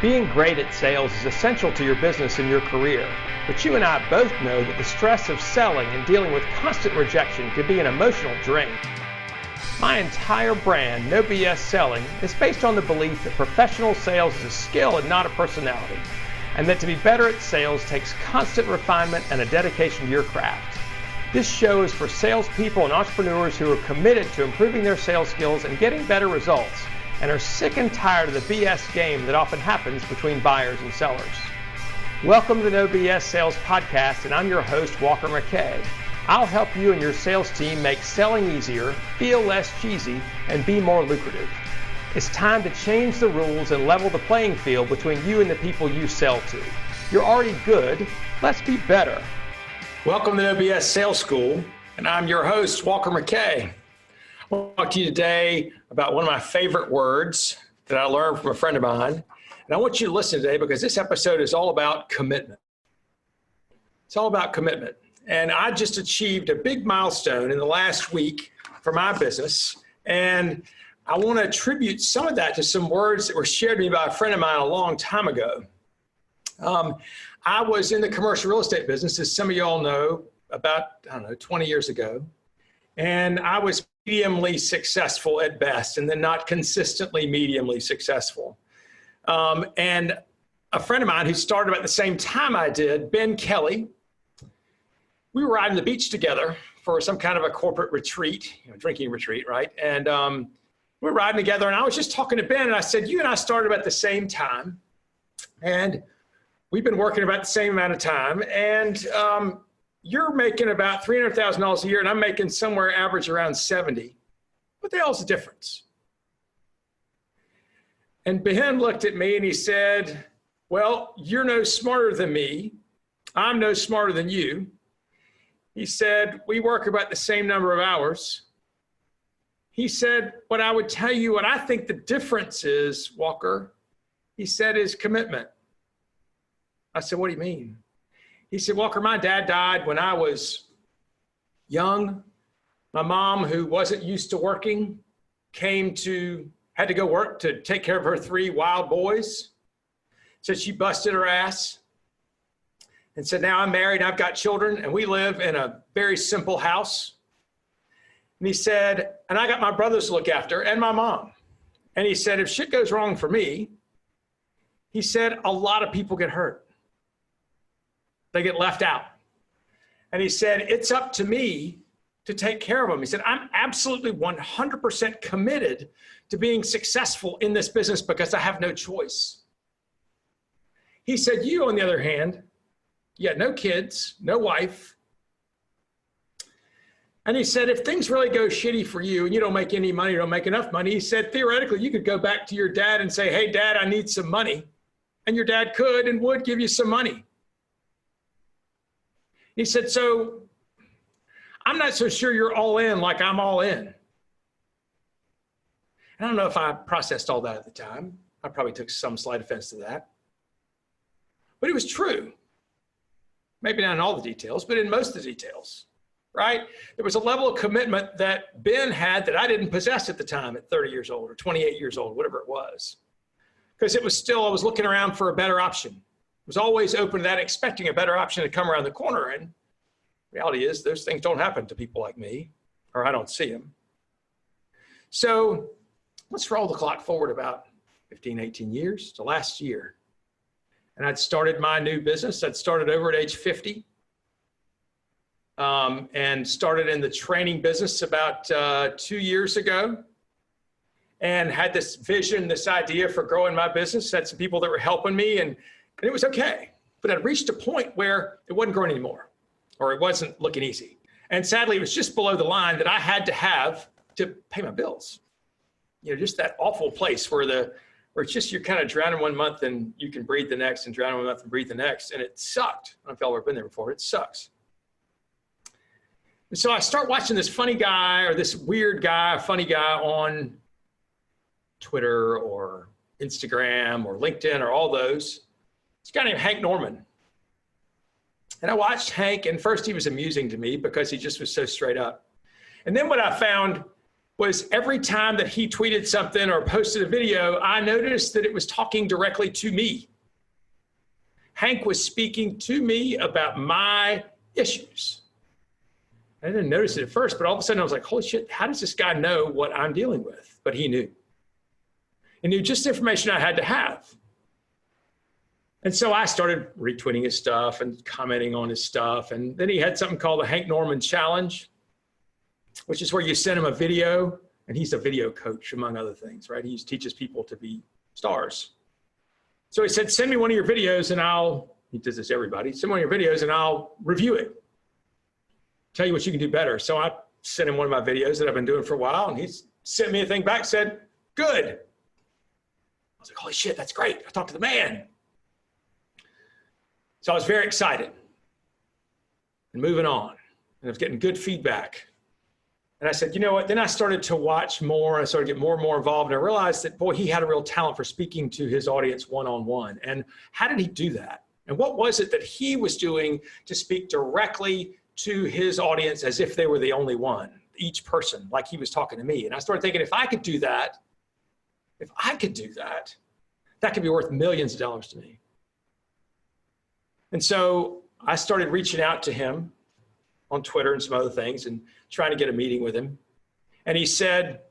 Being great at sales is essential to your business and your career, but you and I both know that the stress of selling and dealing with constant rejection can be an emotional drain. My entire brand, No BS Selling, is based on the belief that professional sales is a skill and not a personality, and that to be better at sales takes constant refinement and a dedication to your craft. This show is for salespeople and entrepreneurs who are committed to improving their sales skills and getting better results, and are sick and tired of the BS game that often happens between buyers and sellers. Welcome to the No BS Sales Podcast, and I'm your host, Walker McKay. I'll help you and your sales team make selling easier, feel less cheesy, and be more lucrative. It's time to change the rules and level the playing field between you and the people you sell to. You're already good, let's be better. Welcome to No BS Sales School, and I'm your host, Walker McKay. I'll talk to you today about one of my favorite words that I learned from a friend of mine. And I want you to listen today because this episode is all about commitment. It's all about commitment. And I just achieved a big milestone in the last week for my business. And I want to attribute some of that to some words that were shared to me by a friend of mine a long time ago. I was in the commercial real estate business, as some of y'all know, about, 20 years ago. And I was mediumly successful at best, and then not consistently mediumly successful. And a friend of mine who started about the same time I did, Ben Kelly, we were riding the beach together for some kind of a corporate retreat, drinking retreat, right? And we were riding together, and I was just talking to Ben, and I said, you and I started about the same time, and we've been working about the same amount of time, and you're making about $300,000 a year, and I'm making somewhere average around 70. What the hell's the difference? And Ben looked at me and he said, well, you're no smarter than me. I'm no smarter than you. He said, we work about the same number of hours. He said, what I would tell you, what I think the difference is, Walker, he said, is commitment. I said, what do you mean? He said, Walker, my dad died when I was young. My mom, who wasn't used to working, had to go work to take care of her 3 wild boys. Said she busted her ass. And said, now I'm married, I've got children, and we live in a very simple house. And he said, and I got my brothers to look after and my mom. And he said, if shit goes wrong for me, he said, a lot of people get hurt. They get left out. And he said, it's up to me to take care of them. He said, I'm absolutely 100% committed to being successful in this business because I have no choice. He said, you, on the other hand, you had no kids, no wife. And he said, if things really go shitty for you and you don't make any money, you don't make enough money, he said, theoretically, you could go back to your dad and say, hey, Dad, I need some money. And your dad could and would give you some money. He said, so I'm not so sure you're all in like I'm all in. And I don't know if I processed all that at the time. I probably took some slight offense to that. But it was true. Maybe not in all the details, but in most of the details, right? There was a level of commitment that Ben had that I didn't possess at the time at 30 years old or 28 years old, whatever it was. Because I was looking around for a better option. Was always open to that, expecting a better option to come around the corner. And reality is those things don't happen to people like me, or I don't see them. So let's roll the clock forward about 15, 18 years to last year. And I'd started my new business. I'd started over at age 50 and started in the training business about 2 years ago. And had this vision, this idea for growing my business. Had some people that were helping me, and it was okay. But I'd reached a point where it wasn't growing anymore, or it wasn't looking easy. And sadly, it was just below the line that I had to have to pay my bills. Just that awful place where it's just you're kind of drowning one month and you can breathe the next, and drown 1 month and breathe the next. And it sucked. I don't know if y'all have ever been there before. It sucks. And so I start watching this funny guy, or this weird guy, funny guy on Twitter or Instagram or LinkedIn or all those. It's a guy named Hank Norman. And I watched Hank, and first he was amusing to me because he just was so straight up. And then what I found was every time that he tweeted something or posted a video, I noticed that it was talking directly to me. Hank was speaking to me about my issues. I didn't notice it at first, but all of a sudden I was like, holy shit, how does this guy know what I'm dealing with? But he knew. He knew just the information I had to have. And so I started retweeting his stuff and commenting on his stuff. And then he had something called the Hank Norman Challenge, which is where you send him a video, and he's a video coach, among other things, right? He teaches people to be stars. So he said, send me one of your videos and he does this to everybody, send one of your videos and I'll review it. Tell you what you can do better. So I sent him one of my videos that I've been doing for a while, and he sent me a thing back, said, good. I was like, holy shit, that's great. I talked to the man. So I was very excited and moving on, and I was getting good feedback. And I said, you know what? Then I started to watch more. I started to get more and more involved. And I realized that, boy, he had a real talent for speaking to his audience one-on-one. And how did he do that? And what was it that he was doing to speak directly to his audience as if they were the only one, each person, like he was talking to me? And I started thinking, if I could do that, that could be worth millions of dollars to me. And so I started reaching out to him on Twitter and some other things and trying to get a meeting with him. And he said,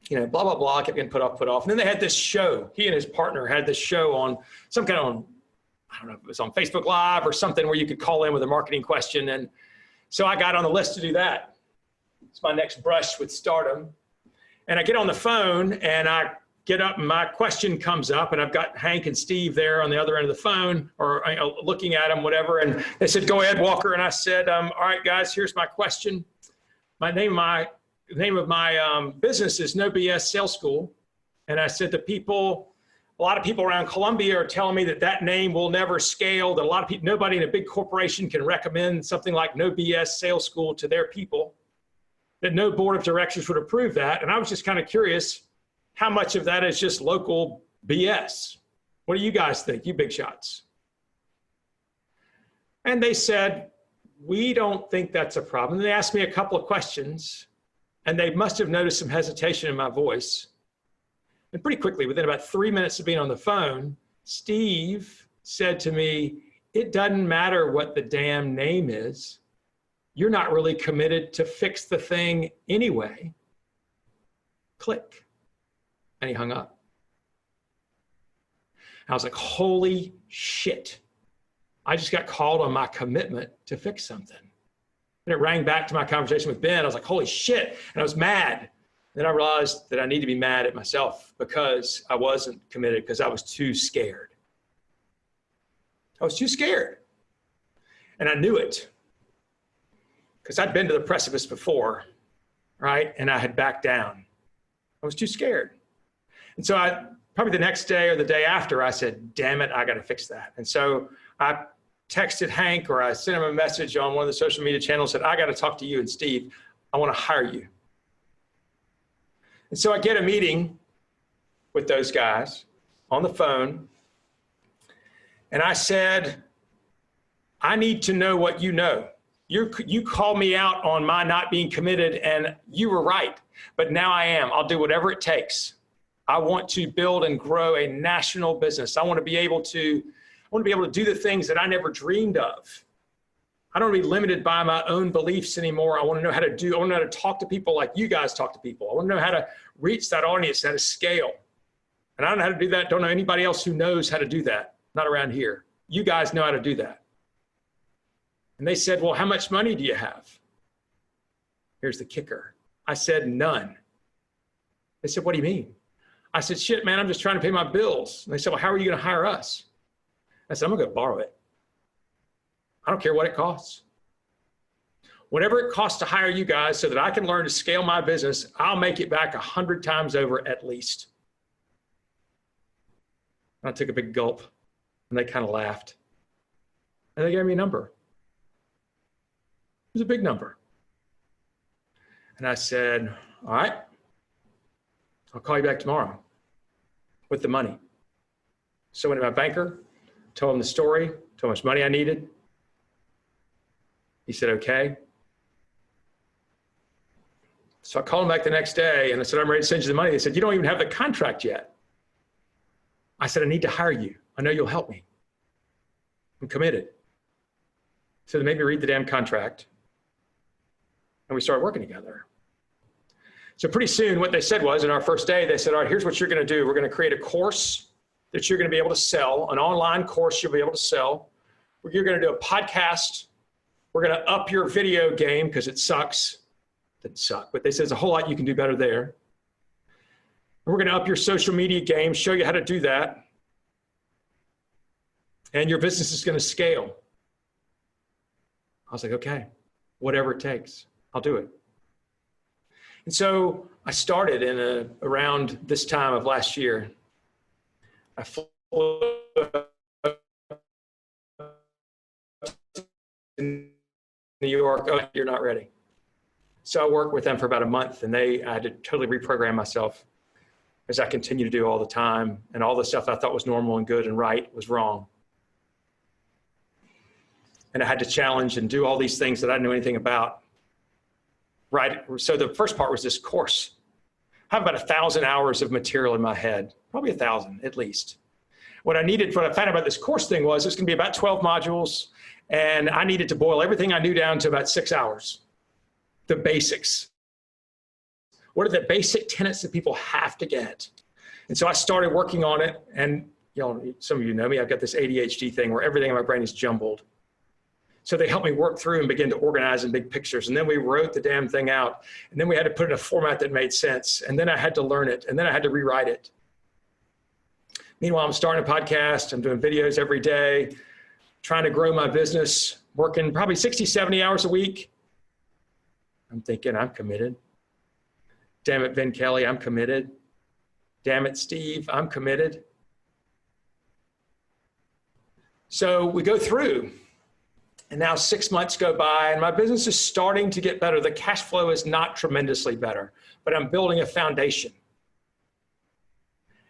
you know, blah, blah, blah, kept getting put off. And then they had this show. He and his partner had this show on some kind of, I don't know if it was on Facebook Live or something, where you could call in with a marketing question. And so I got on the list to do that. It's my next brush with stardom. And I get on the phone and I get up and my question comes up, and I've got Hank and Steve there on the other end of the phone, or looking at them, whatever. And they said, go ahead, Walker. And I said, all right, guys, here's my question. The name of my business is No BS Sales School. And I said, a lot of people around Columbia are telling me that name will never scale, that a lot of people, nobody in a big corporation can recommend something like No BS Sales School to their people, that no board of directors would approve that. And I was just kind of curious, how much of that is just local BS? What do you guys think, you big shots? And they said, we don't think that's a problem. They asked me a couple of questions, and they must have noticed some hesitation in my voice. And pretty quickly, within about 3 minutes of being on the phone, Steve said to me, it doesn't matter what the damn name is. You're not really committed to fix the thing anyway. Click. And he hung up. I was like, holy shit. I just got called on my commitment to fix something. And it rang back to my conversation with Ben. I was like, holy shit. And I was mad. Then I realized that I need to be mad at myself because I wasn't committed, because I was too scared. I was too scared. And I knew it because I'd been to the precipice before, right? And I had backed down. I was too scared. And so probably the next day or the day after, I said, damn it, I got to fix that. And so I texted Hank, or I sent him a message on one of the social media channels, said, I got to talk to you and Steve. I want to hire you. And so I get a meeting with those guys on the phone. And I said, I need to know what you know. You called me out on my not being committed, and you were right. But now I am. I'll do whatever it takes. I want to build and grow a national business. I want to be able to do the things that I never dreamed of. I don't want to be limited by my own beliefs anymore. I want to know how to talk to people like you guys talk to people. I want to know how to reach that audience, how to scale. And I don't know how to do that. Don't know anybody else who knows how to do that. Not around here. You guys know how to do that. And they said, well, how much money do you have? Here's the kicker. I said, none. They said, what do you mean? I said, shit, man, I'm just trying to pay my bills. And they said, well, how are you going to hire us? I said, I'm going to go borrow it. I don't care what it costs. Whatever it costs to hire you guys so that I can learn to scale my business, I'll make it back 100 times over at least. And I took a big gulp, and they kind of laughed. And they gave me a number. It was a big number. And I said, all right, I'll call you back tomorrow with the money. So I went to my banker, told him the story, told him how much money I needed. He said, okay. So I called them back the next day and I said, I'm ready to send you the money. They said, you don't even have the contract yet. I said, I need to hire you. I know you'll help me. I'm committed. So they made me read the damn contract and we started working together. So pretty soon what they said was, in our first day, they said, all right, here's what you're going to do. We're going to create a course that you're going to be able to sell, an online course you'll be able to sell. You're going to do a podcast. We're going to up your video game because it sucks. It didn't suck, but they said there's a whole lot you can do better there. And we're going to up your social media game, show you how to do that. And your business is going to scale. I was like, okay, whatever it takes, I'll do it. And so I started around this time of last year. I flew in New York. Oh, you're not ready. So I worked with them for about a month, and I had to totally reprogram myself as I continue to do all the time. And all the stuff I thought was normal and good and right was wrong. And I had to challenge and do all these things that I didn't know anything about. Right. So the first part was this course. I have about 1,000 hours of material in my head, probably 1,000 at least. What I found out about this course thing was it's going to be about 12 modules, and I needed to boil everything I knew down to about 6 hours. The basics. What are the basic tenets that people have to get? And so I started working on it, and some of you know me, I've got this ADHD thing where everything in my brain is jumbled. So they helped me work through and begin to organize in big pictures. And then we wrote the damn thing out. And then we had to put it in a format that made sense. And then I had to learn it. And then I had to rewrite it. Meanwhile, I'm starting a podcast. I'm doing videos every day, trying to grow my business, working probably 60, 70 hours a week. I'm thinking, I'm committed. Damn it, Vin Kelly, I'm committed. Damn it, Steve, I'm committed. So we go through. And now 6 months go by and my business is starting to get better. The cash flow is not tremendously better, but I'm building a foundation.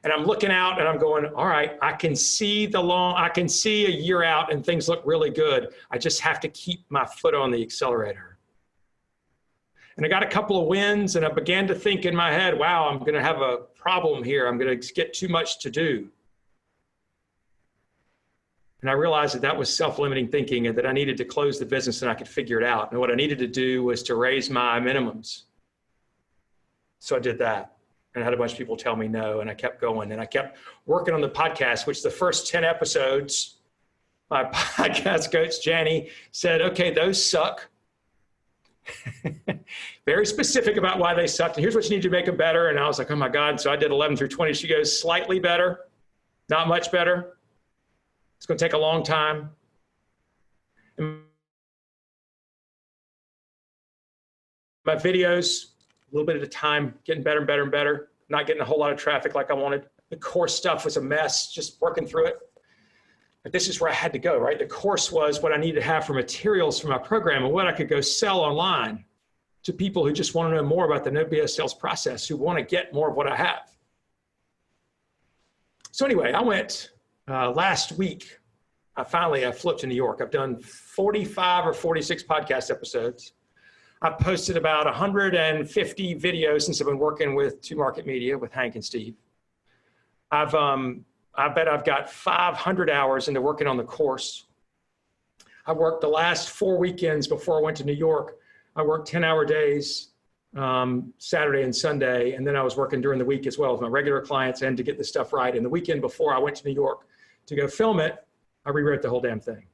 And I'm looking out and I'm going, all right, I can see a year out and things look really good. I just have to keep my foot on the accelerator. And I got a couple of wins and I began to think in my head, wow, I'm going to have a problem here. I'm going to get too much to do. And I realized that was self-limiting thinking and that I needed to close the business and I could figure it out. And what I needed to do was to raise my minimums. So I did that. And I had a bunch of people tell me no, and I kept going. And I kept working on the podcast, which the first 10 episodes, my podcast coach, Janny, said, okay, those suck. Very specific about why they sucked. And here's what you need to make them better. And I was like, oh my God. So I did 11 through 20. She goes, slightly better, not much better. It's going to take a long time. And my videos, a little bit at a time, getting better and better and better, not getting a whole lot of traffic like I wanted. The course stuff was a mess, just working through it. But this is where I had to go, right? The course was what I needed to have for materials for my program and what I could go sell online to people who just want to know more about the No BS sales process, who want to get more of what I have. So anyway, I went last week. I flew up to New York. I've done 45 or 46 podcast episodes. I've posted about 150 videos since I've been working with Two Market Media with Hank and Steve. I bet I've got 500 hours into working on the course. I worked the last 4 weekends before I went to New York. I worked 10-hour days, Saturday and Sunday, and then I was working during the week as well with my regular clients and to get the stuff right. And the weekend before I went to New York to go film it, I rewrote the whole damn thing.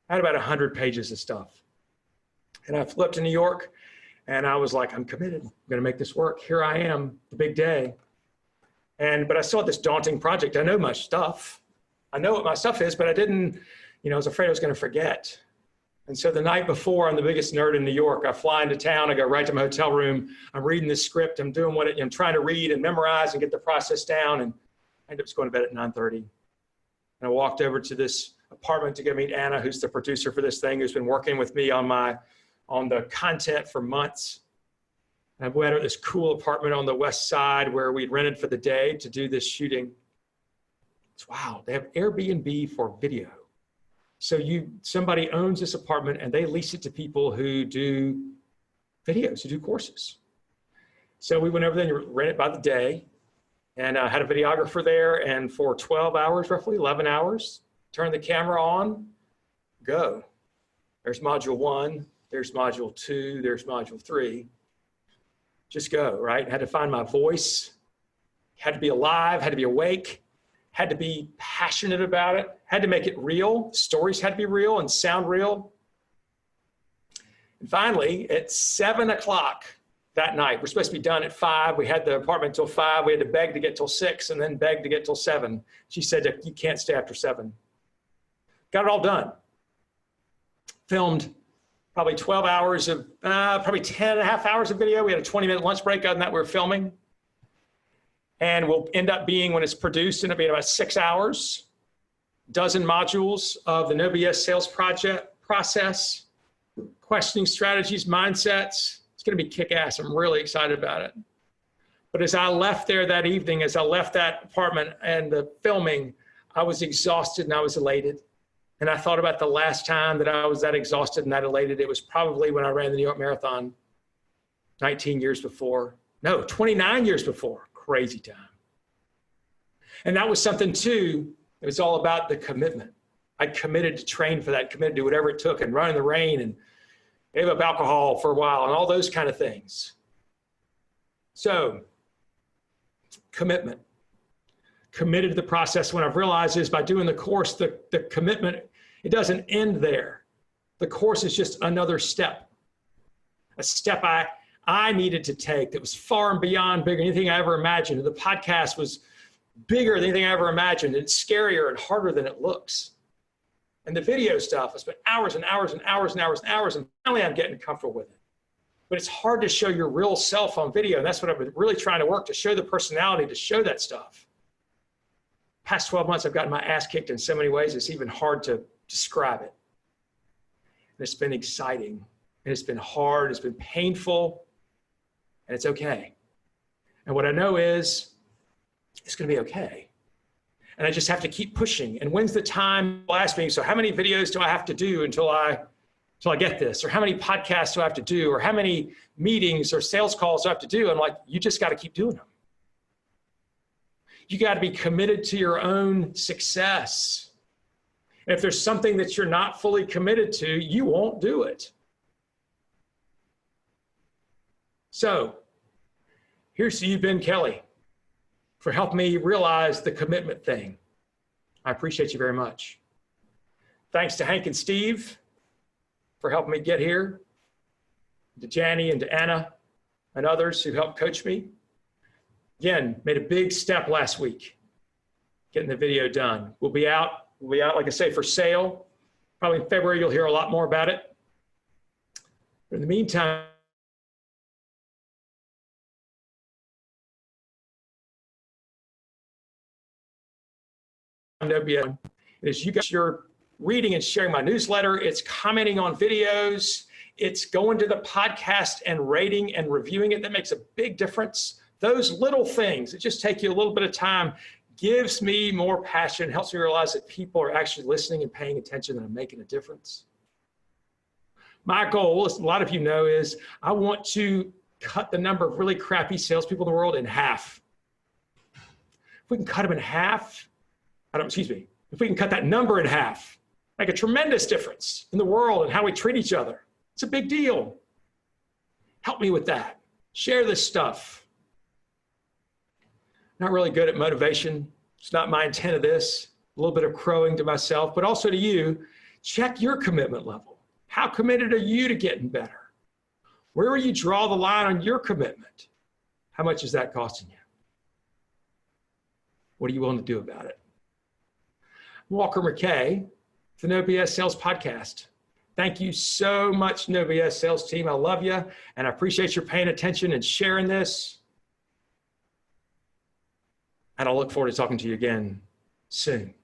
I had about 100 pages of stuff. And I flew up to New York and I was like, I'm committed. I'm going to make this work. Here I am, the big day. But I still had this daunting project. I know my stuff. I know what my stuff is, but I didn't, I was afraid I was going to forget. And so the night before, I'm the biggest nerd in New York. I fly into town. I go right to my hotel room. I'm reading the script. I'm doing I'm trying to read and memorize and get the process down. And I ended up going to bed at 9:30. And I walked over to this apartment to go meet Anna, who's the producer for this thing, who's been working with me on the content for months. And we had this cool apartment on the west side where we'd rented for the day to do this shooting. It's wow, they have Airbnb for video. So somebody owns this apartment and they lease it to people who do videos to do courses. So we went over there and ran it by the day, and had a videographer there, and for 12 hours, roughly 11 hours, turned the camera on, go. There's module 1, there's module 2, there's module 3. Just go, right? Had to find my voice, had to be alive, had to be awake, had to be passionate about it, had to make it real. Stories had to be real and sound real. And finally, at 7 o'clock that night, we're supposed to be done at 5. We had the apartment till 5. We had to beg to get till 6 and then beg to get till 7. She said, you can't stay after 7. Got it all done. Filmed probably 12 hours of, probably 10 and a half hours of video. We had a 20-minute lunch break on that we were filming. And will end up being, when it's produced, it'll be about 6 hours, dozen modules of the No BS sales project process, questioning strategies, mindsets. It's going to be kick-ass. I'm really excited about it. But as I left there that evening, as I left that apartment and the filming, I was exhausted and I was elated. And I thought about the last time that I was that exhausted and that elated. It was probably when I ran the New York Marathon 19 years before. No, 29 years before. Crazy time. And that was something too, it was all about the commitment. I committed to train for that, committed to do whatever it took, and run in the rain and gave up alcohol for a while and all those kind of things. So, commitment. Committed to the process. When I've realized is by doing the course, the commitment, it doesn't end there. The course is just another step. A step I needed to take that was far and beyond bigger than anything I ever imagined. The podcast was bigger than anything I ever imagined. It's scarier and harder than it looks. And the video stuff, I spent hours and hours and hours and hours and hours, and finally I'm getting comfortable with it. But it's hard to show your real self on video, and that's what I've been really trying to work, to show the personality, to show that stuff. Past 12 months, I've gotten my ass kicked in so many ways, it's even hard to describe it. And it's been exciting, and it's been hard, it's been painful, and it's okay. And what I know is it's going to be okay. And I just have to keep pushing. And when's the time? People ask me, so how many videos do I have to do until I get this? Or how many podcasts do I have to do? Or how many meetings or sales calls do I have to do? I'm like, you just got to keep doing them. You got to be committed to your own success. And if there's something that you're not fully committed to, you won't do it. So here's to you, Ben Kelly, for helping me realize the commitment thing. I appreciate you very much. Thanks to Hank and Steve for helping me get here, to Janie and to Anna and others who helped coach me. Again, made a big step last week, getting the video done. We'll be out, like I say, for sale. Probably in February, you'll hear a lot more about it. But in the meantime, it is you guys, you're reading and sharing my newsletter. It's commenting on videos. It's going to the podcast and rating and reviewing it. That makes a big difference. Those little things that just take you a little bit of time gives me more passion, helps me realize that people are actually listening and paying attention and I'm making a difference. My goal, as a lot of you know, is I want to cut the number of really crappy salespeople in the world in half. If we can cut them in half, if we can cut that number in half, make a tremendous difference in the world and how we treat each other. It's a big deal. Help me with that. Share this stuff. Not really good at motivation. It's not my intent of this. A little bit of crowing to myself, but also to you. Check your commitment level. How committed are you to getting better? Where will you draw the line on your commitment? How much is that costing you? What are you willing to do about it? Walker McKay, the No BS Sales Podcast. Thank you so much, No BS Sales team. I love you, and I appreciate your paying attention and sharing this. And I'll look forward to talking to you again soon.